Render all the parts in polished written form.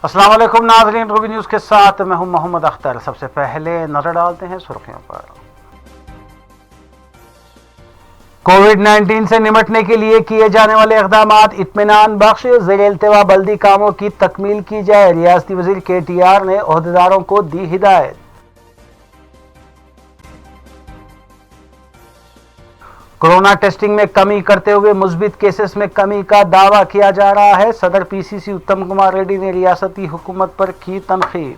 अस्सलाम वालेकुम नाज़रीन, रूबी न्यूज़ के साथ मैं हूं मोहम्मद अख्तर। सबसे पहले नजर डालते हैं सुर्खियों पर। कोविड-19 से निपटने के लिए किए जाने वाले इक़दामात इत्मीनान बख्श, ज़ेर-ए-इल्तिवा बल्दी कामों की तकमील की जाए। रियासती वज़ीर KTR ने ओहदेदारों को दी हिदायत। कोरोना टेस्टिंग में कमी करते हुए मुस्बित केसेस में कमी का दावा किया जा रहा है। सदर PCC उत्तम कुमार रेड्डी ने रियासती हुकूमत पर की तनकीद।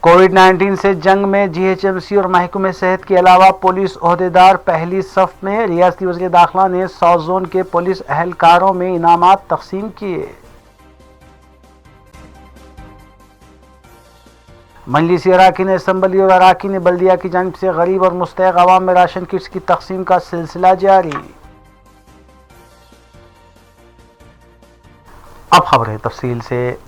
कोविड-19 से जंग में GHMC और महकमे सेहत के अलावा पुलिस ओहदेदार पहली सफ में। रियासती वज़ीर दाखिला ने साउथ जोन के पुलिस अहलकारों में इनामात तकसीम किए। मजलिसी अराकीन असम्बली और अराकीन बल्दिया की जानिब से गरीब और मुस्तहक अवाम में राशन किट्स की तकसीम का सिलसिला जारी। अब खबरें तफसील से।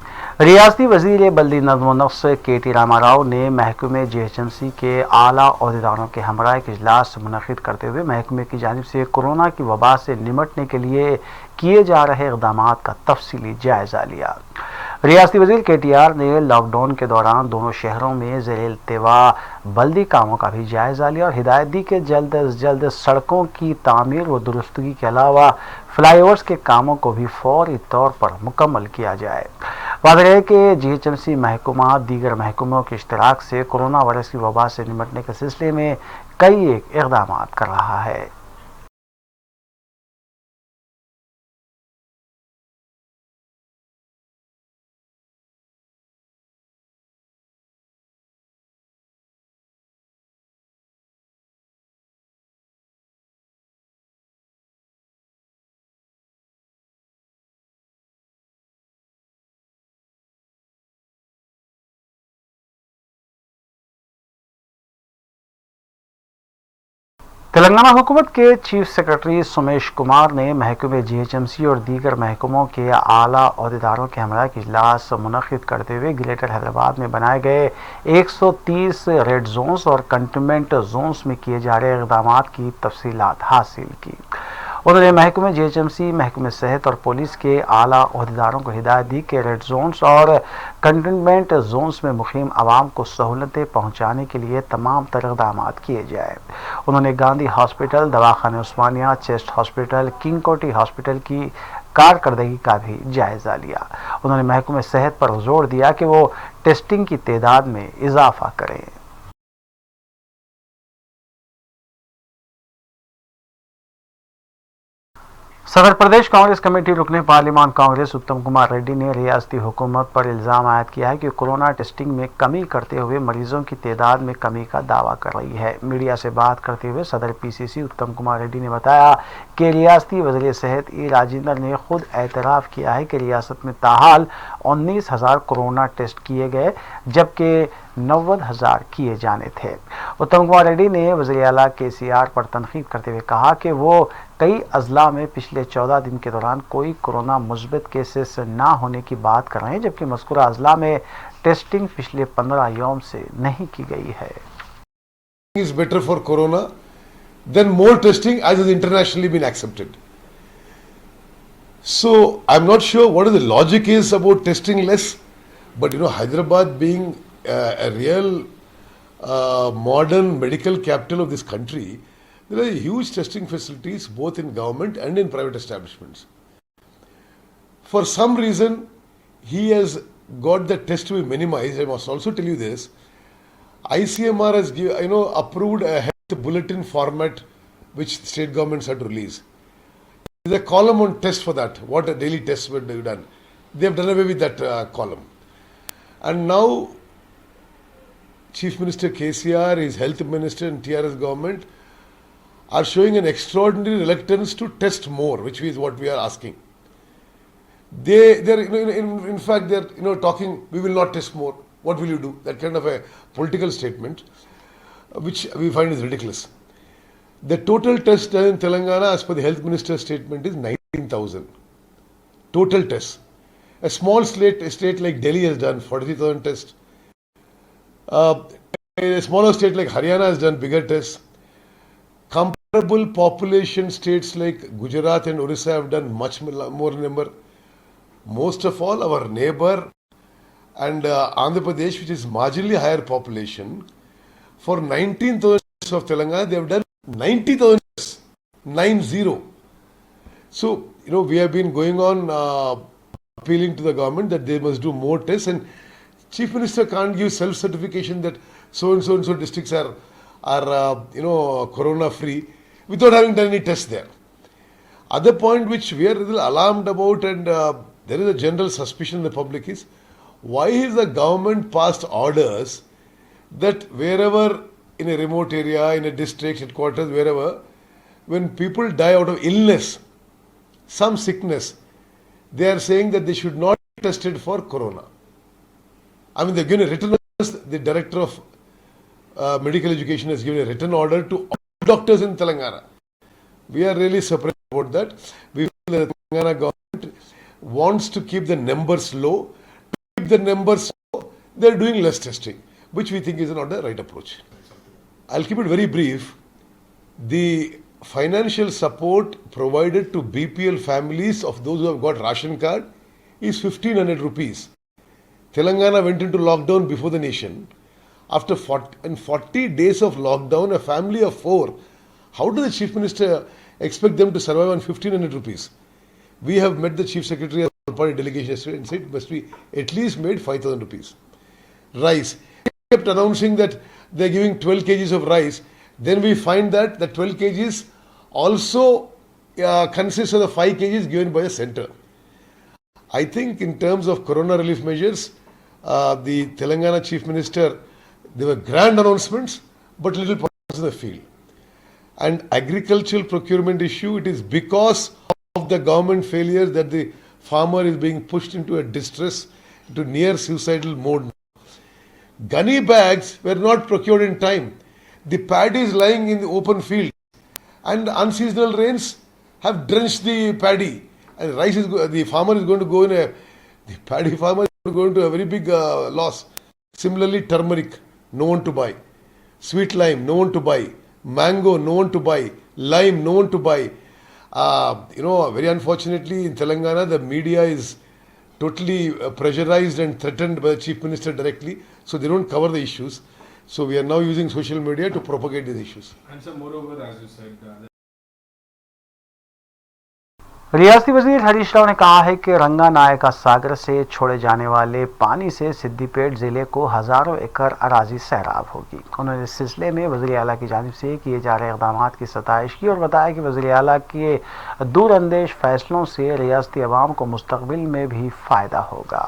रियासती वज़ीर बल्दी नज़्म व नस्क़ KT रामाराव ने महकमे GHMC के आला ओहदेदारों के हमरा एक इजलास मुनक़िद करते हुए महकमे की जानिब से कोरोना की वबा से निपटने के लिए किए जा रहे इक़दामात का तफसीली जायज़ा लिया। रियासती वज़ीर KTR ने लॉकडाउन के दौरान दोनों शहरों में ज़ेर-ए-इल्तिवा बल्दी कामों का भी जायज़ा लिया और हिदायत दी कि जल्द अज जल्द सड़कों की तामीर व दुरुस्तगी के अलावा फ्लाईओवर्स के कामों को भी फौरी तौर पर मुकम्मल किया जाए। वाज़ेह है कि GHMC महकमा दीगर महकमों के इश्तराक से कोरोना वायरस की वबा से निपटने के सिलसिले में कई इक़दामात कर रहा है। तेलंगाना हुकूमत के चीफ सेक्रेटरी सोमेश कुमार ने महकमे GHMC और दीगर महकमों के आला ओहदेदारों के हमरा के इजलास मुनक़िद करते हुए ग्रेटर हैदराबाद में बनाए गए 130 रेड जोन्स और कंटेनमेंट जोन्स में किए जा रहे इक़दामात की तफसीलात हासिल की। उन्होंने महकमे GHMC, महकमे सेहत और पुलिस के आला ओहदेदारों को हिदायत दी कि रेड जोन्स और कंटेनमेंट जोन्स में मुक़ीम आवाम को सहूलतें पहुँचाने के लिए तमाम तर इक़दामात किए जाए। उन्होंने गांधी हॉस्पिटल, दवाखाने उस्मानिया, चेस्ट हॉस्पिटल, किंग कोटी हॉस्पिटल की कारकर्दगी का भी जायज़ा लिया। उन्होंने महकमे सेहत पर जोर दिया कि वो टेस्टिंग की तादाद में इजाफा करें। सदर प्रदेश कांग्रेस कमेटी रुकने पार्लिमान कांग्रेस उत्तम कुमार रेड्डी ने रियासती हुकूमत पर इल्ज़ाम आयद किया है कि कोरोना टेस्टिंग में कमी करते हुए मरीजों की तादाद में कमी का दावा कर रही है। मीडिया से बात करते हुए सदर PCC उत्तम कुमार रेड्डी ने बताया कि रियासती वज़ीर सेहत E राजेंद्र ने खुद एतराफ़ किया है कि रियासत में ताहाल 19,000 कोरोना टेस्ट किए गए जबकि 90,000 किए जाने थे। उत्तम कुमार रेड्डी ने वज़ीर आला KCR पर तनकीद करते हुए कहा कि वो कई अजला में पिछले 14 दिन के दौरान कोई कोरोना मुस्बित केसेस ना होने की बात कर रहे हैं, जबकि मज़कूरा अजला में टेस्टिंग पिछले 15 यौम से नहीं की गई है। is better for corona, then more testing as has internationally been accepted. So I'm not sure what the logic is about testing less, but Hyderabad being a real modern medical capital of this country, there are huge testing facilities both in government and in private establishments. For some reason, he has got the test to be minimized. I must also tell you this. ICMR has approved a health bulletin format which state governments had to release. There's a column on test for that, what daily tests were done. They have done away with that column. And now, Chief Minister KCR, his health minister and TRS government are showing an extraordinary reluctance to test more, which is what we are asking. In fact, they're talking, we will not test more. What will you do? That kind of a political statement, which we find is ridiculous. The total tests done in Telangana, as per the health minister's statement, is 19,000. Total tests. A small state like Delhi has done 43,000 tests. A smaller state like Haryana has done bigger tests. vulnerable population states like Gujarat and Orissa have done much more number. Most of all, our neighbor and Andhra Pradesh, which is marginally higher population, for 19,000 of Telangana, they have done 90,000, 90. So, we have been going on appealing to the government that they must do more tests, and Chief Minister can't give self-certification that so and so districts are corona free without having done any tests there. Other point which we are a little alarmed about, and there is a general suspicion in the public, is why is the government passed orders that wherever in a remote area, in a district headquarters, wherever, when people die out of illness, some sickness, they are saying that they should not be tested for corona. I mean, they've given a written order. The director of medical education has given a written order to all doctors in Telangana. We are really surprised about that. We feel that the Telangana government wants to keep the numbers low. To keep the numbers low, they are doing less testing, which we think is not the right approach. I'll keep it very brief. The financial support provided to BPL families of those who have got ration card is 1,500 rupees. Telangana went into lockdown before the nation. After 40 days of lockdown, a family of 4, how does the Chief Minister expect them to survive on 1,500 rupees? We have met the Chief Secretary of the party delegation yesterday and said it must be at least made 5,000 rupees. Rice. He kept announcing that they are giving 12 kgs of rice. Then we find that the 12 kgs also consists of the 5 kgs given by the centre. I think in terms of corona relief measures, the Telangana Chief Minister, there were grand announcements, but little progress in the field. And agricultural procurement issue, it is because of the government failure that the farmer is being pushed into a distress, into near suicidal mode. Gunny bags were not procured in time. The paddy is lying in the open field, and unseasonal rains have drenched the paddy. And rice is the farmer is going to go in the paddy farmer is going to go into a very big loss. Similarly, turmeric, no one to buy. Sweet lime, no one to buy. Mango, no one to buy. Lime, no one to buy. Very unfortunately in Telangana, the media is totally pressurized and threatened by the Chief Minister directly, so they don't cover the issues. So we are now using social media to propagate these issues. And so moreover, as you said, रियासती वजीर हरीश राव ने कहा है कि रंगानायका सागर से छोड़े जाने वाले पानी से सिद्दीपेट जिले को हजारों एकड़ अराजी सैराब होगी। उन्होंने इस सिलसिले में वज़ीर आला की जानिब से किए जा रहे इक़दाम की सताइश की और बताया कि वज़ीर आला के दूरअंदेश फैसलों से रियासती अवाम को मुस्तक़बिल में भी फ़ायदा होगा।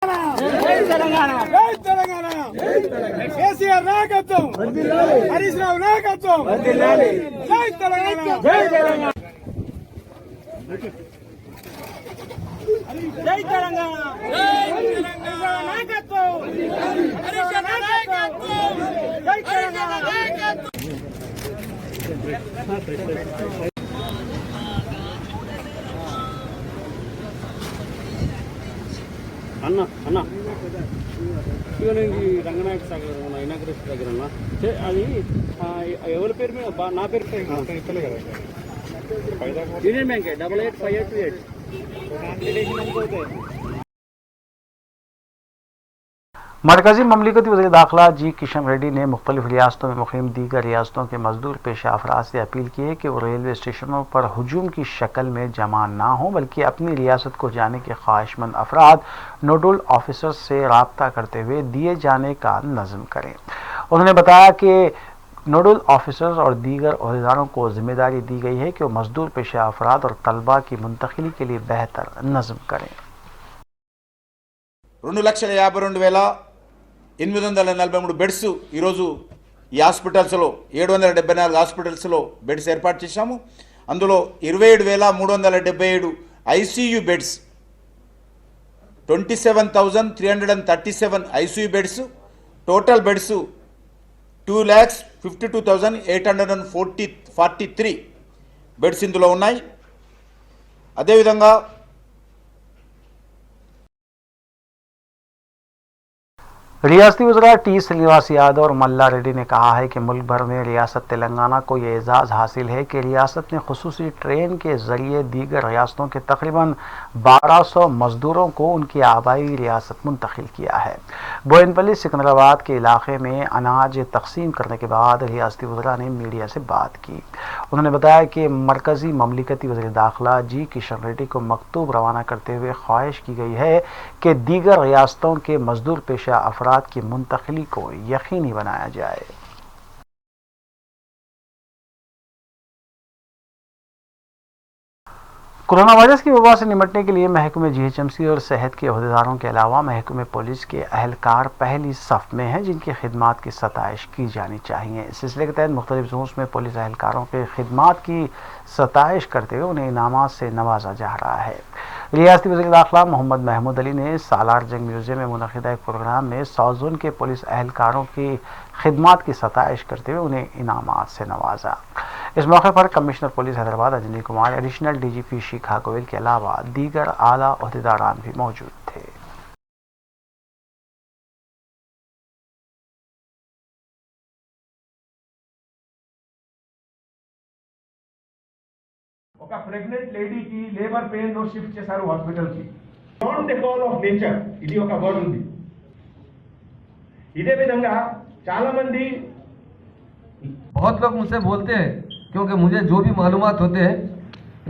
जय तेलंगाना, जय नायकत्व, हरीश राव नायकत्व, जय तेलंगाना नायकत्व। అన్న శివలింగి రంగనాయక సాగర్ ఇనాగ్రేషన్ దగ్గర అది ఎవరి పేరు మీద నా పేరు యూనియన్ బ్యాంక్ 885828 मरकजी ममलिकती वज़ीर दाखिला जी किशन रेड्डी ने मुख्तलिफ रियासतों में मुक़ीम दीगर रियासतों के मजदूर पेशा अफराद से अपील की है कि वो रेलवे स्टेशनों पर हुजूम की शक्ल में जमा ना हो, बल्कि अपनी रियासत को जाने के ख्वाहिशमंद अफराद नोडल ऑफिसर से रब्ता करते हुए दिए जाने का नज़म करें। उन्होंने बताया कि नोडल ऑफिसर्स और दीगर अहदेदारों को जिम्मेदारी दी गई है कि वो मजदूर पेशा अफराद और तलबा की मुंतकिली के लिए बेहतर नज़म करें। 2,52,843 బెడ్స్ ఈరోజు ఈ హాస్పిటల్స్లో 774 హాస్పిటల్స్లో బెడ్స్ ఏర్పాటు చేశాము. అందులో 27,377 ICU beds, 27,337 ICU beds, total beds 2,52,843 beds ఇందులో ఉన్నాయి. అదేవిధంగా रियासती वज़रा टी श्रीनिवास यादव और मल्ला रेड्डी ने कहा है कि मुल्क भर में रियासत तेलंगाना को ये एजाज़ हासिल है कि रियासत ने खुसूसी ट्रेन के ज़रिए दीगर रियासतों के तकरीबन 1200 मज़दूरों को उनकी आबाई रियासत मुंतकिल किया है। बोयनपल्ली सिकंदराबाद के इलाके में अनाज तकसीम करने के बाद रियासती वज़रा ने मीडिया से बात की। उन्होंने बताया कि मरकज़ी ममलिकती वज़ीर दाखिला जी किशन रेड्डी को मकतूब रवाना करते हुए ख्वाहिश की गई है कि दीगर रियासतों के मजदूर पेशा अफराद की मुंतकिली को यकीनी बनाया जाए। कोरोना वायरस की वबा से निपटने के लिए महकमे जीएचएमसी और सेहत के अहदेदारों के अलावा महकमे पुलिस के अहलकार पहली सफ में हैं, जिनकी खिदमात की सताइश की जानी चाहिए। इस सिलसिले के तहत मुख्तलिफ जोन्स में पुलिस अहलकारों के खिदमात की सताइश करते हुए उन्हें इनामात से नवाजा जा रहा है। रियासती वज़ीर दाखिला मोहम्मद महमूद अली ने सालार जंग म्यूजियम में मुनक़िदा एक प्रोग्राम में साउथ जोन के पुलिस अहलकारों की खिदमात की सताइश करते हुए उन्हें इनामात से नवाजा। इस मौके पर commissioner police Hyderabad Anjani Kumar, additional DGP Shikha Goyal के अलावा दीगर आला अहदेदारान भी मौजूद थे। ఒక ప్రెగ్నెంట్ లేడీకి లేబర్ పెయిన్ లో షిఫ్ట్ చేశారు హాస్పిటల్ కి. Not the call of nature, ఇది ఒక వర్డ్ ఉంది. ఇదే విధంగా చాలా మంది बहुत लोग मुझसे बोलते हैं, क्योंकि मुझे जो भी मालूमात होते हैं,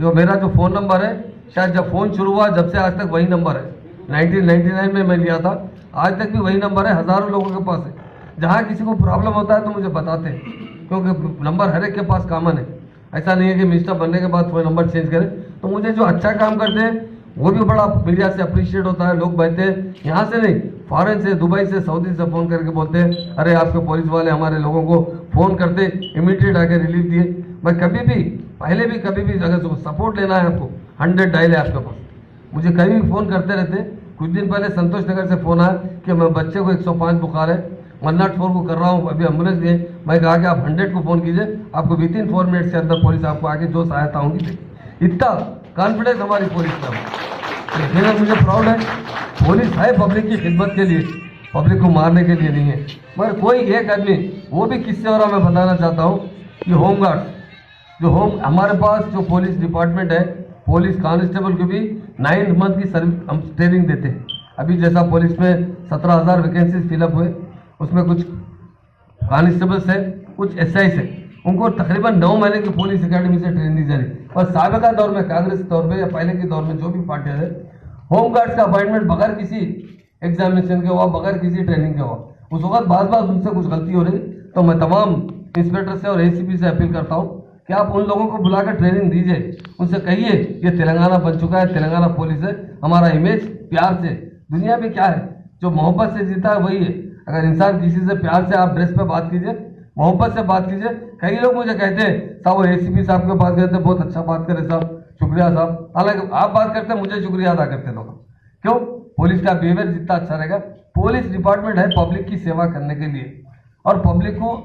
जो मेरा जो फ़ोन नंबर है, शायद जब फ़ोन शुरू हुआ जब से आज तक वही नंबर है। 1999 में मैं लिया था, आज तक भी वही नंबर है, हज़ारों लोगों के पास है। जहाँ किसी को प्रॉब्लम होता है तो मुझे बताते हैं, क्योंकि नंबर हर एक के पास कॉमन है। ऐसा नहीं है कि मिनिस्टर बनने के बाद कोई नंबर चेंज करे। तो मुझे जो अच्छा काम करते हैं वो भी बड़ा मीडिया से अप्रिशिएट होता है। लोग बैठते हैं, यहाँ से नहीं, फॉरेन से, दुबई से, सऊदी से फ़ोन करके बोलते हैं, अरे आपके पुलिस वाले हमारे लोगों को फ़ोन करते, इमीडिएट आके रिलीफ दिए। मैं कभी भी, पहले भी कभी भी अगर सपोर्ट लेना है आपको, 100 डायल है आपके पास, मुझे कभी भी फ़ोन करते रहते। कुछ दिन पहले संतोष नगर से फ़ोन आया कि मैं बच्चे को 105 बुखार है, 104 को कर रहा हूँ, अभी एम्बुलेंस दिए। मैं कहा कि आप 100 को फ़ोन कीजिए, आपको विदिन 4 मिनट्स के अंदर पुलिस आपको आके जो सहायता होगी देगी। इतना कॉन्फिडेंस हमारी पुलिस का है, मुझे प्राउड है। पुलिस है पब्लिक की खिदमत के लिए, पब्लिक को मारने के लिए नहीं है। मगर कोई एक आदमी, वो भी किससे हो रहा मैं बताना चाहता हूँ कि होमगार्ड जो हमारे पास जो पुलिस डिपार्टमेंट है, पुलिस कांस्टेबल को भी 9 मंथ की सर्विस हम ट्रेनिंग देते हैं। अभी जैसा पुलिस में 17,000 वैकेंसीज फिलअप हुए, उसमें कुछ कांस्टेबल्स है, कुछ एसआई है, उनको तकरीबन 9 महीने की पुलिस अकेडमी से ट्रेनिंग दी जा रही। और साबिका दौर में, कांग्रेस के दौर में या पहले के दौर में जो भी पार्टियां है, होमगार्ड्स का अपॉइंटमेंट बगैर किसी एग्जामिनेशन के हुआ, बगैर किसी ट्रेनिंग के हुआ। उस वक्त बार उनसे कुछ गलती हो रही, तो मैं तमाम इंस्पेक्टर से और एसीपी से अपील करता हूँ कि आप उन लोगों को बुलाकर ट्रेनिंग दीजिए। उनसे कहिए ये तेलंगाना बन चुका है, तेलंगाना पुलिस है, हमारा इमेज प्यार से, दुनिया में क्या है, जो मोहब्बत से जीता है वही है। अगर इंसान किसी से प्यार से, आप ड्रेस पे बात कीजिए, मोहब्बत से बात कीजिए। कई लोग मुझे कहते हैं साहब वो एसीपी साहब के पास गए थे, बहुत अच्छा बात करे साहब, शुक्रिया साहब। हालांकि आप बात करते हैं, मुझे शुक्रिया अदा करते लोग। क्यों? पुलिस का बिहेवियर जितना अच्छा रहेगा। पुलिस डिपार्टमेंट है पब्लिक की सेवा करने के लिए और पब्लिक को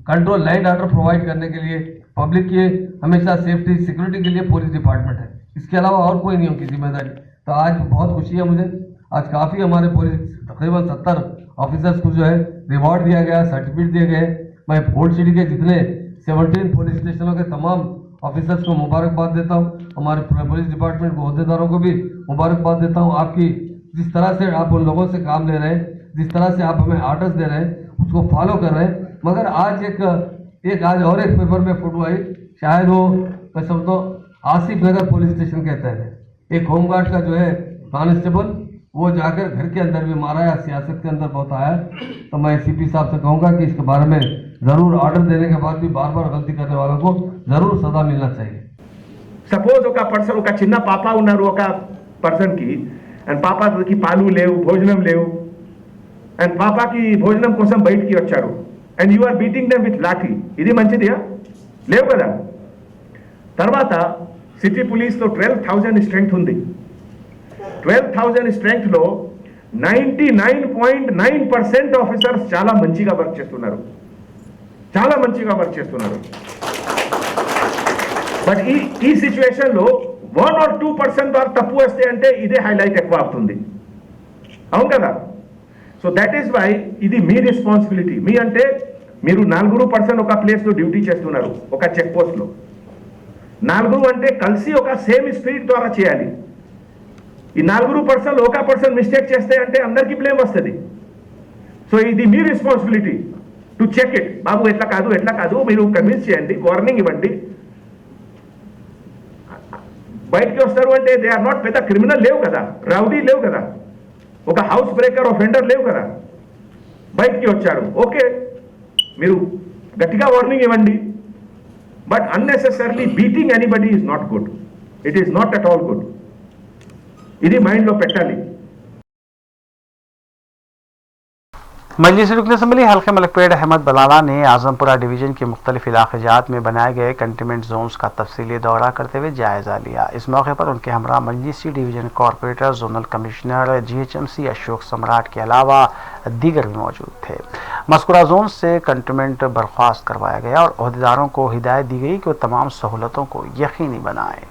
कंट्रोल, लैंड ऑर्डर प्रोवाइड करने के लिए, पब्लिक की हमेशा सेफ्टी सिक्योरिटी के लिए पुलिस डिपार्टमेंट है। इसके अलावा और कोई नहीं उनकी जिम्मेदारी। तो आज बहुत खुशी है मुझे, आज काफ़ी हमारे पुलिस तकरीबन 70 ऑफिसर्स को जो है रिवॉर्ड दिया गया, सर्टिफिकेट दिए गए। मैं फोर्ट सिटी के जितने 17 पुलिस स्टेशनों के तमाम ऑफिसर्स को मुबारकबाद देता हूँ, हमारे पुलिस डिपार्टमेंट को अहदेदारों को भी मुबारकबाद देता हूँ। आपकी जिस तरह से आप उन लोगों से काम ले रहे हैं, जिस तरह से आप हमें आर्डर्स दे रहे हैं, उसको फॉलो कर रहे हैं। मगर आज एक और एक पेपर में फोटो आई, शायद वो मैं समझता हूँ आसिफ नगर पुलिस स्टेशन कहते हैं, एक होमगार्ड का जो है कांस्टेबल, वो जाकर घर के अंदर भी मारा या सियासत के अंदर बहुत आया। तो मैं सीपी साहब से कहूँगा कि इसके बारे में ज़रूर ऑर्डर देने के बाद भी बार बार गलती करने वालों को ज़रूर सजा मिलना चाहिए। సపోజ్ ఒక పర్సన్, ఒక చిన్న పాప ఉన్నారు ఒక పర్సన్కి, అండ్ పాపకి పాలు లేవు, భోజనం లేవు, అండ్ పాపకి భోజనం కోసం బయటికి వచ్చారు, and you are beating them with lathi. ఇది మంచిదియా? లేవు కదా. తర్వాత సిటీ పోలీస్లో 12,000 స్ట్రెంగ్త్ ఉంది. 12,000 స్ట్రెంగ్త్లో 99.9% ఆఫీసర్స్ చాలా మంచిగా వర్క్ చేస్తున్నారు, చాలా మంచిగా వర్క్ చేస్తున్నారు. బట్ ఈ సిచ్యువేషన్లో 1 or 2% వారు తప్పు వస్తే అంటే ఇదే హైలైట్ ఎక్కువ అవుతుంది. అవును కదా. సో దట్ ఈస్ వై ఇది మీ రెస్పాన్సిబిలిటీ. మీ అంటే మీరు 4 ఒక ప్లేస్లో డ్యూటీ చేస్తున్నారు, ఒక చెక్ పోస్ట్లో. 4 అంటే కలిసి ఒక సేమ్ స్పిరిట్ ద్వారా చేయాలి. ఈ 4 ఒక పర్సన్ మిస్టేక్ చేస్తే అంటే అందరికీ బ్లేమ్ వస్తుంది. సో ఇది మీ రెస్పాన్సిబిలిటీ టు చెక్ ఇట్. బాబు ఎట్లా కాదు మీరు కన్విన్స్ చేయండి, వార్నింగ్ ఇవ్వండి. బయటికి వస్తారు అంటే దే ఆర్ నాట్ పెద్ద క్రిమినల్ లేవు కదా, రౌడీ లేవు కదా, ఒక హౌస్ బ్రేకర్ ఆఫెండర్ లేవు కదా. బయటికి వచ్చారు, ఓకే, మీరు గట్టిగా వార్నింగ్ ఇవ్వండి. But unnecessarily beating anybody is not good. It is not at all good. ఇది మైండ్లో పెట్టాలి. मजलिस रुकन असम्बली हल्के मलकपेट अहमद बलाला ने आजमपुरा डिवीजन के मुख्तलिफ इलाक़ात में बनाए गए कंटेनमेंट जोन्स का तफसीली दौरा करते हुए जायज़ा लिया। इस मौके पर उनके हमरा मजलिसी division corporator zonal commissioner GHMC Ashok Samrat के अलावा दीगर भी मौजूद थे। मज़कूरा जोन से कंटेनमेंट बर्खास्त करवाया गया और अहदेदारों को हिदायत दी गई कि वो तमाम सहूलतों को यकीनी बनाएं।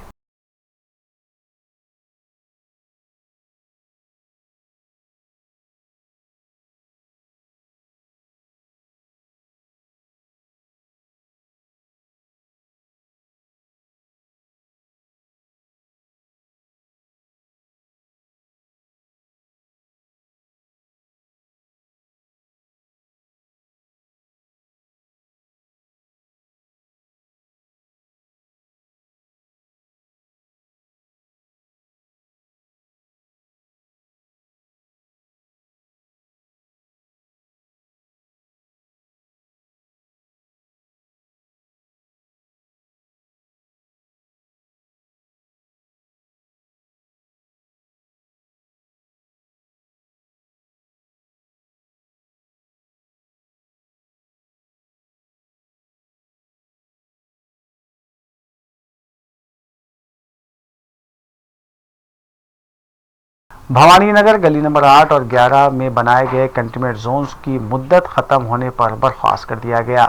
भवानी नगर गली नंबर 8 और 11 में बनाए गए कंटेनमेंट जोन्स की मुद्दत ख़त्म होने पर बर्खास्त कर दिया गया।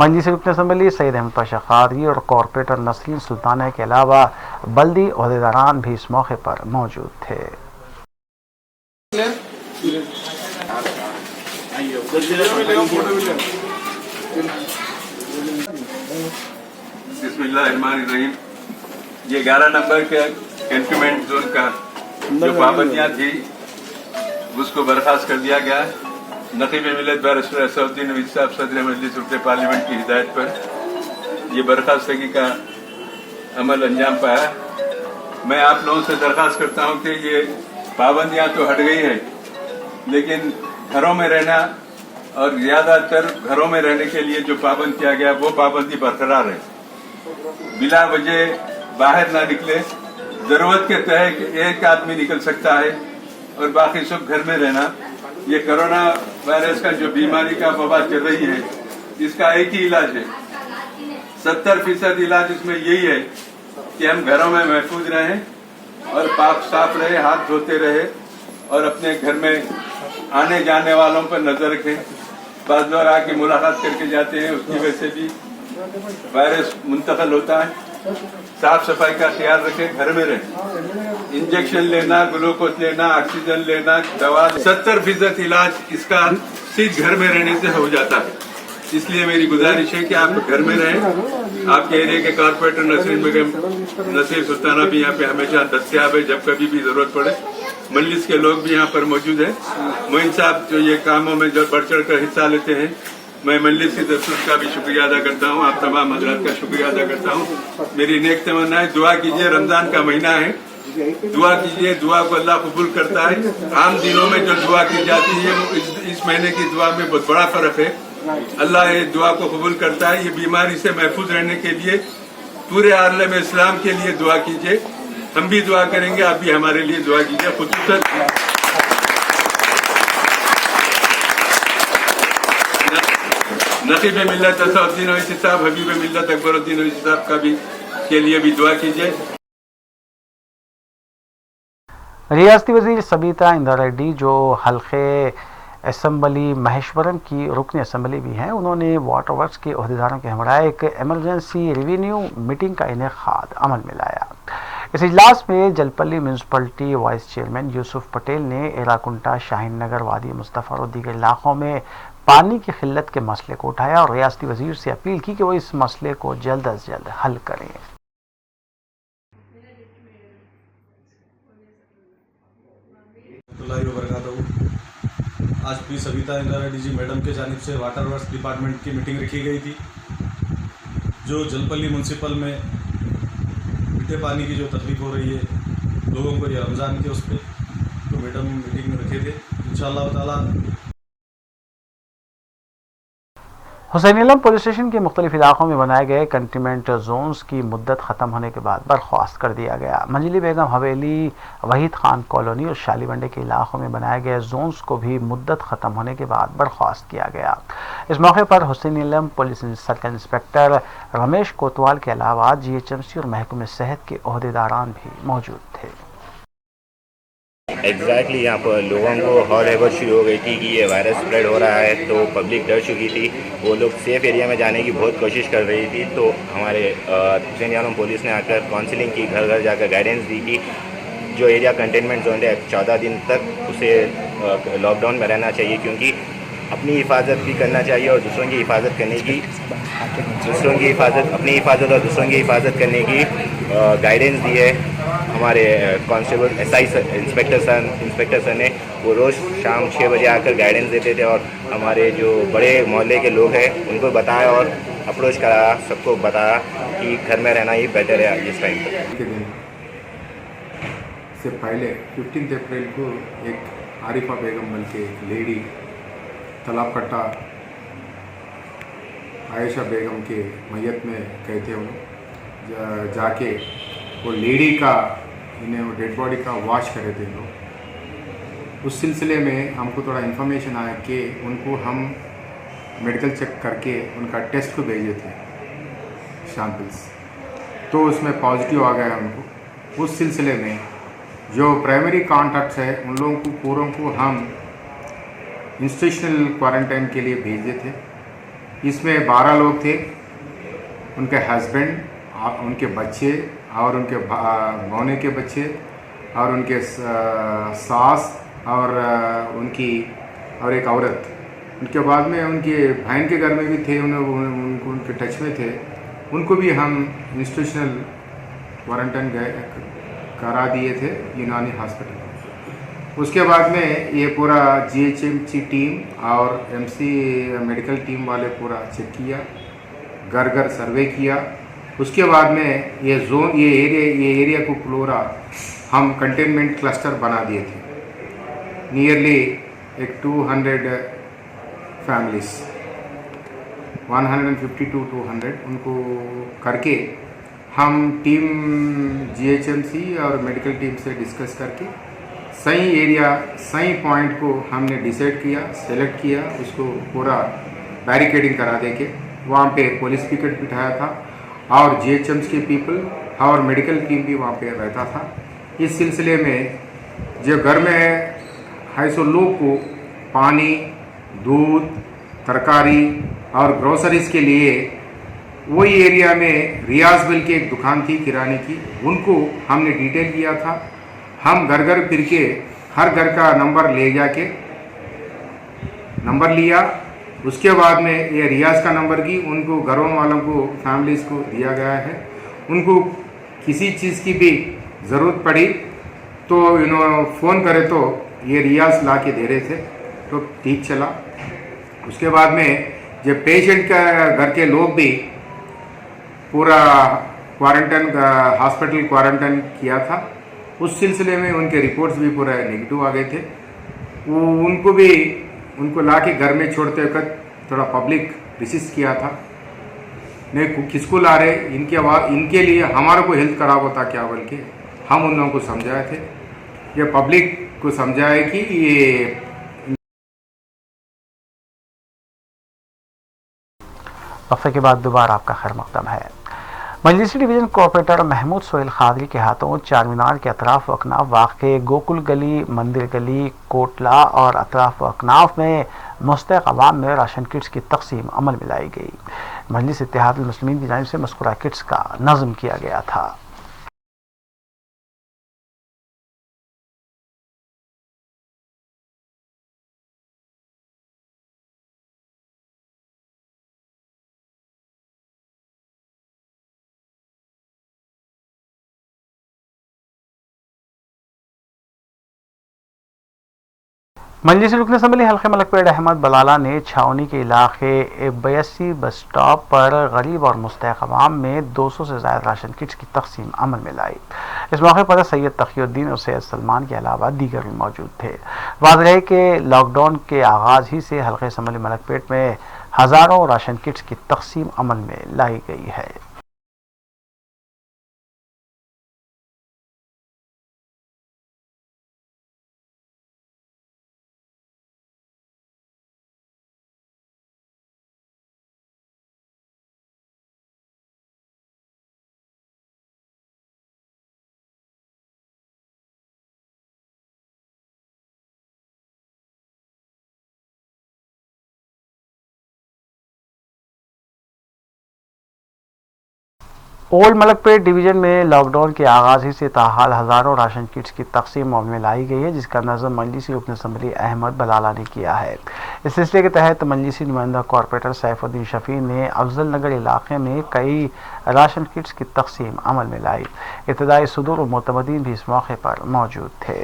मजलिस रुकन असम्बली सैयद अहमद पाशा क़ादरी और कॉरपोरेटर नसरीन सुल्ताना के अलावा बल्दी ओहदेदारान भी इस मौके पर मौजूद थे। बिस्मिल्लाहिर्रहमानिर्रहीम। ये 11 नंबर के कंटेनमेंट जोन का जो पाबंदियां थी उसको बर्खास्त कर दिया गया। नकीब मिल्लत बैरिस्टर असदुद्दीन नवीद साहब सदर मजलिस रुकन पार्लियामेंट की हिदायत पर यह बर्खास्तगी का अमल अंजाम पाया। मैं आप लोगों से दरख्वास्त करता हूं कि ये पाबंदियां तो हट गई है, लेकिन घरों में रहना और ज्यादातर घरों में रहने के लिए जो पाबंद किया गया वो पाबंदी बरकरार है। बिला वजह बाहर ना निकले, जरूरत के तहत एक आदमी निकल सकता है और बाकी सब घर में रहना। ये कोरोना वायरस का जो बीमारी का वबा चल रही है, इसका एक ही इलाज है, 70% इलाज इसमें यही है कि हम घरों में महफूज रहें और पाक साफ रहे, हाथ धोते रहे और अपने घर में आने जाने वालों पर नजर रखें। बाज़ लोग आके मुलाकात करके जाते हैं, उसकी वजह से भी वायरस मुंतकिल होता है। साफ सफाई का ख्याल रखें, घर में रहें। इंजेक्शन लेना, ग्लूकोज लेना, ऑक्सीजन लेना, दवा, 70% इलाज इसका सिर्फ घर में रहने से हो जाता है। इसलिए मेरी गुजारिश है कि आप घर में रहें। आपके एरिया के कॉर्पोरेटर नसीर सुल्ताना भी यहाँ पे हमेशा दस्तयाब है, जब कभी भी जरूरत पड़े। मजलिस के लोग भी यहाँ पर मौजूद है। मोइन साहब जो ये कामों में जो बढ़ चढ़ कर हिस्सा लेते हैं, मैं मजलिस की तरफ से उनका भी शुक्रिया अदा करता हूँ। आप तमाम हजरात का शुक्रिया अदा करता हूँ। मेरी नेक तमन्ना है, दुआ कीजिए, रमजान का महीना है, दुआ कीजिए, दुआ को अल्लाह कबूल करता है। आम दिनों में जो दुआ की जाती है वो इस महीने की दुआ में बहुत बड़ा फर्क है। अल्लाह ये दुआ को कबूल करता है। ये बीमारी से महफूज रहने के लिए पूरे आलम इस्लाम के लिए दुआ कीजिए। हम भी दुआ करेंगे, आप भी हमारे लिए दुआ कीजिए। खुसूसन नकीब मिल्लत असदुद्दीन ओवैसी साहब, हबीब मिल्लत अकबरुद्दीन ओवैसी साहब का भी के लिए भी दुआ कीजिए। रियासती वजीर सबीता इंदिरा रेड्डी, जो हल्के असम्बली महेश्वरम की रुकन असम्बली भी हैं, उन्होंने वाटर वर्क्स के अहदेदारों के हमरा एक एमरजेंसी रिवेन्यू मीटिंग का इनेकाद अमल में लाया। इस इजलास में Jalpally municipality vice chairman Yusuf Patel ने एराकुंटा, शाहीन नगर, वादी मुस्तफ़ा और दीगर इलाकों में पानी की किल्लत के मसले को उठाया और रियासती वजीर से अपील की कि वो इस मसले को जल्द अज जल्द हल करें। आज पी सविता इंदिरा रेड्डी जी मैडम के जानिब से वाटर वर्क्स डिपार्टमेंट की मीटिंग रखी गई थी। जो जलपल्ली म्यूनसिपल में मीठे पानी की जो तकलीफ हो रही है लोगों को, ये रमज़ान के उस पर तो मैडम मीटिंग में रखे थे। इंशाअल्लाह ताला हुसैन इलम पुलिस स्टेशन के मुख्तलिफ इलाकों में बनाए गए कंटेनमेंट जोन्स की मुद्दत ख़त्म होने के बाद बर्खास्त कर दिया गया। मंजिली बेगम हवेली, वहीद खान कॉलोनी और शालीवंडे के इलाकों में बनाए गए जोन्स को भी मुद्दत ख़त्म होने के बाद बर्खास्त किया गया। इस मौके पर हुसैन इलम पुलिस सर्कल इंस्पेक्टर रमेश कोतवाल के अलावा GHMC और महकमे सेहत के ओहदेदारान भी मौजूद थे। एग्जैक्टली यहाँ पर लोगों को हॉल हैबत शुरू हो गई थी कि ये वायरस स्प्रेड हो रहा है, तो पब्लिक डर चुकी थी। वो लोग सेफ़ एरिया में जाने की बहुत कोशिश कर रही थी। तो हमारे हुसैन इलम पुलिस ने आकर काउंसलिंग की, घर घर जाकर गाइडेंस दी कि जो एरिया कंटेनमेंट जोन है 14 दिन तक उसे लॉकडाउन में रहना चाहिए, क्योंकि अपनी हिफाजत भी करना चाहिए और दूसरों की हिफाजत करने की अपनी हिफाजत और दूसरों की हिफाजत करने की गाइडेंस दी है हमारे कांस्टेबल SI इंस्पेक्टर सर ने। वो रोज़ शाम 6 बजे आकर गाइडेंस देते थे और हमारे जो बड़े मोहल्ले के लोग हैं उनको बताया और अप्रोच करा, सबको बताया कि घर में रहना ही बेटर है इस टाइम पर। के दिन से पहले 15 अप्रैल को एक आरिफा बेगम बल के लेडी तालाब कट्टा आयशा बेगम के मैयत में गए थे। उन्होंने जाके वो लेडी का इन्हें वो डेड बॉडी का वॉश करे थे लोग। उस सिलसिले में हमको थोड़ा इन्फॉर्मेशन आया कि उनको हम मेडिकल चेक करके उनका टेस्ट को भेजे थे सैंपल्स, तो उसमें पॉजिटिव आ गया उनको। उस सिलसिले में जो प्राइमरी कॉन्टैक्ट्स है उन लोगों को पूरों को हम इंस्टीट्यूशनल क्वारंटाइन के लिए भेजे थे। इसमें 12 लोग थे, उनके हस्बैंड, उनके बच्चे और उनके भौने के बच्चे और उनके सास और उनकी और एक औरत। उनके बाद में उनके बहन के घर में भी थे, उनके टच में थे। उनको भी हम इंस्टीट्यूशनल क्वारंटाइन करा दिए थे यूनानी हॉस्पिटल। उसके बाद में ये पूरा GHMC टीम और MC मेडिकल टीम वाले पूरा चेक किया, घर घर सर्वे किया। उसके बाद में ये एरिया को पूरा हम कंटेनमेंट क्लस्टर बना दिए थे। नियरली एक 200 फैमिलीज 150 to 200 उनको करके हम टीम GHMC और मेडिकल टीम से डिस्कस करके सही एरिया, सही पॉइंट को हमने डिसाइड किया, सेलेक्ट किया, उसको पूरा बैरिकेडिंग करा दे के वहाँ पे पुलिस पिकेट बिठाया था और GHMC के पीपल और मेडिकल टीम भी वहाँ पे रहता था। इस सिलसिले में जो घर में है सो लोग को पानी, दूध, तरकारी और ग्रोसरीज के लिए वही एरिया में रियाज बिल की एक दुकान थी किराने की, उनको हमने डिटेल दिया था। हम घर घर फिर के हर घर का नंबर ले जाके नंबर लिया। उसके बाद में ये रियाज का नंबर की उनको घरों वालों को, फैमिलीज़ को दिया गया है। उनको किसी चीज़ की भी ज़रूरत पड़ी तो फ़ोन करे तो ये रियाज ला के दे रहे थे, तो ठीक चला। उसके बाद में जब पेशेंट का घर के लोग भी पूरा क्वारंटाइन, हॉस्पिटल क्वारंटाइन किया था, उस सिलसिले में उनके रिपोर्ट्स भी पूरा नेगेटिव आ गए थे। वो उनको ला के घर में छोड़ते वक्त थोड़ा पब्लिक रिसिस्ट किया था, नहीं किसको ला रहे, इनके लिए हमारे को हेल्थ खराब होता क्या बोल के हम उन लोगों को समझाए थे। ये पब्लिक को समझाए कि ये वक्फे के बाद दोबारा आपका खैर मकदम है। मजलिसी डिवीज़न कोऑपरेटर महमूद सोहेल खादरी के हाथों चारमीनार के अतराफ व अकनाफ वाक़े गोकुल गली, मंदिर गली, कोटला और अतराफ व अकनाफ में मुस्तहिक़ अवाम में राशन किट्स की तकसीम अमल में लाई गई। मजलिस इत्तेहादुल मुस्लिमीन की जानिब से मज़कूरा किट्स का नज़्म किया गया था। मजलिस रुकन असम्बली हल्के मलकपेट अहमद बलाला ने छावनी के इलाके 82 बस स्टॉप पर गरीब और मुस्तहक अवाम में 200 से ज़्यादा राशन किट्स की तकसीम अमल में लाई। इस मौके पर सैयद तकीउद्दीन और सैयद सलमान के अलावा दीगर भी मौजूद थे। वाज़ेह है कि लॉकडाउन के आगाज़ ही से हल्के असम्बली मलकपेट में हज़ारों राशन किट्स की तकसीम अमल में लाई गई है। ओल्ड मलकपेट डिवीज़न में लॉकडाउन के आगाज़ ही से ताहाल हज़ारों राशन किट्स की तकसीम अमल में लाई गई है, जिसका नज़म मजलिसी रुकन असम्बली अहमद बलाला ने किया है। इस सिलसिले के तहत मजलिसी नुमाइंदा कॉरपोरेटर सैफुद्दीन शफी ने अफजल नगर इलाके में कई राशन किट्स की तकसीम अमल में लाई। इब्तदाई सुदूर और मोतमदीन भी इस मौके पर मौजूद थे।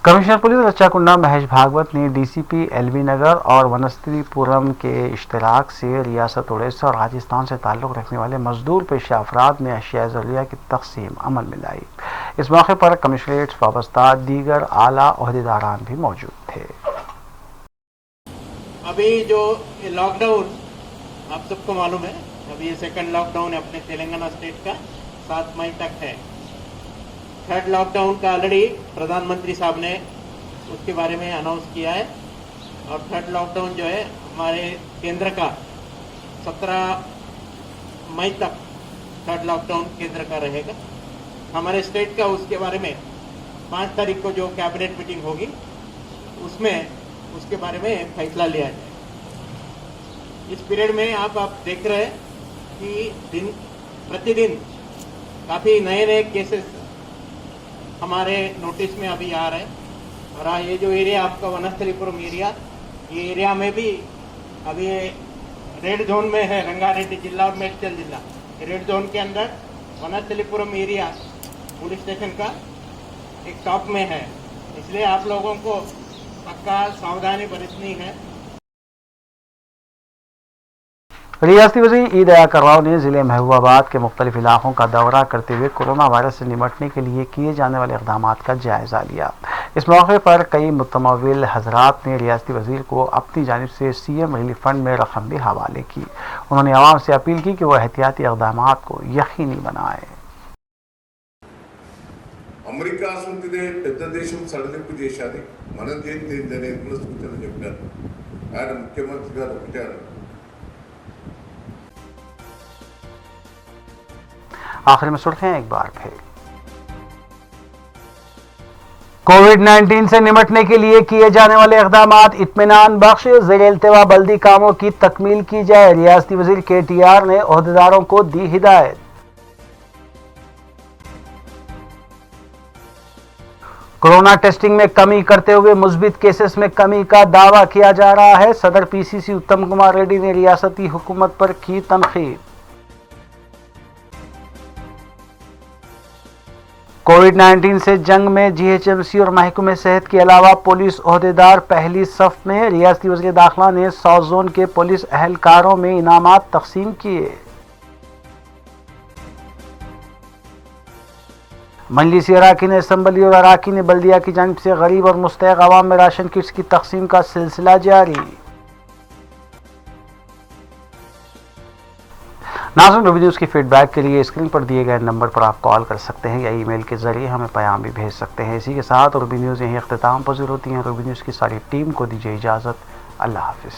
कमिश्नर पुलिस रच्चाकुंडा महेश भागवत ने डीसीपी एलबी नगर और वनस्थलीपुरम के इश्तराक से रियासत उड़ीसा और राजस्थान से ताल्लुक़ रखने वाले मजदूर पेशा अफराद में अशिया ज़रूरिया की तकसीम अमल में लाई। इस मौके पर कमिश्नरेट से वाबस्ता दीगर आला ओहदेदारान भी मौजूद थे। अभी जो लॉकडाउन आप सबको मालूम है, अभी ये सेकंड लॉकडाउन है अपने तेलंगाना स्टेट का, 7 मई तक है। थर्ड लॉकडाउन का ऑलरेडी प्रधानमंत्री साहब ने उसके बारे में अनाउंस किया है और थर्ड लॉकडाउन जो है हमारे केंद्र का 17 मई तक थर्ड लॉकडाउन केंद्र का रहेगा। हमारे स्टेट का उसके बारे में 5 तारीख को जो कैबिनेट मीटिंग होगी उसमें उसके बारे में फैसला लिया जाए। इस पीरियड में आप देख रहे हैं कि प्रतिदिन काफ़ी नए केसेस हमारे नोटिस में अभी आ रहे हैं। और ये जो एरिया आपका वनस्थलीपुरम एरिया, ये एरिया में भी अभी रेड जोन में है। रंगारेड्डी जिला और मेड्चल जिला रेड जोन के अंदर वनस्थलीपुरम एरिया पुलिस स्टेशन का एक टॉप में है। इसलिए आप लोगों को पक्का सावधानी बरतनी है। रियासती वज़ीर ई दया करवाओ ने ज़िले महबूबाबाद के मुख्तलिफ इलाकों का दौरा करते हुए कोरोना वायरस से निपटने के लिए किए जाने वाले इक़दामात का जायज़ा लिया। इस मौके पर कई मुतमव्विल हज़रात ने रियासती वज़ीर को अपनी जानिब से सीएम रिलीफ फंड में रकम भी हवाले की। उन्होंने आवाम से अपील की कि वह एहतियाती इक़दामात को यकीनी बनाए। అమెరికా సొంతిదే పెద్ద దేశం సడలింపు చేశాది, మనం చేయింది అనేది కూడా సూచనలు చెప్పారు ఆయన ముఖ్యమంత్రి గారు ఒకటే। आखिर में सुर्खियां एक बार फिर। कोविड-19 से निपटने के लिए किए जाने वाले इक़दामात इत्मीनान बख्श, ज़ेर-ए-इल्तिवा बल्दी कामों की तकमील की जाए। रियासती वज़ीर KTR ने ओहदेदारों को दी हिदायत। कोरोना टेस्टिंग में कमी करते हुए मुस्बित केसेस में कमी का दावा किया जा रहा है। सदर PCC उत्तम कुमार रेड्डी ने रियासती हुकूमत पर की तनकीद। कोविड-19 से जंग में GHMC और महकमे सेहत के अलावा पुलिस ओहदेदार पहली सफ में। रियासती वज़ीर दाखिला ने साउथ जोन के पुलिस अहलकारों में इनामात तकसीम किए। मजलिसी अराकीन असम्बली और अराकीन बल्दिया की जानिब से गरीब और मुस्तहक अवाम में राशन किट्स की तकसीम का सिलसिला जारी। नाज़रीन, रूबी न्यूज़ की फीडबैक के लिए स्क्रीन पर दिए गए नंबर पर आप कॉल कर सकते हैं या ईमेल के जरिए हमें पैगाम भी भेज सकते हैं। इसी के साथ रूबी न्यूज़ यहीं अख्तिताम पज़ीर होती है। रूबी न्यूज़ की सारी टीम को दीजिए इजाज़त। अल्लाह हाफ़िज़।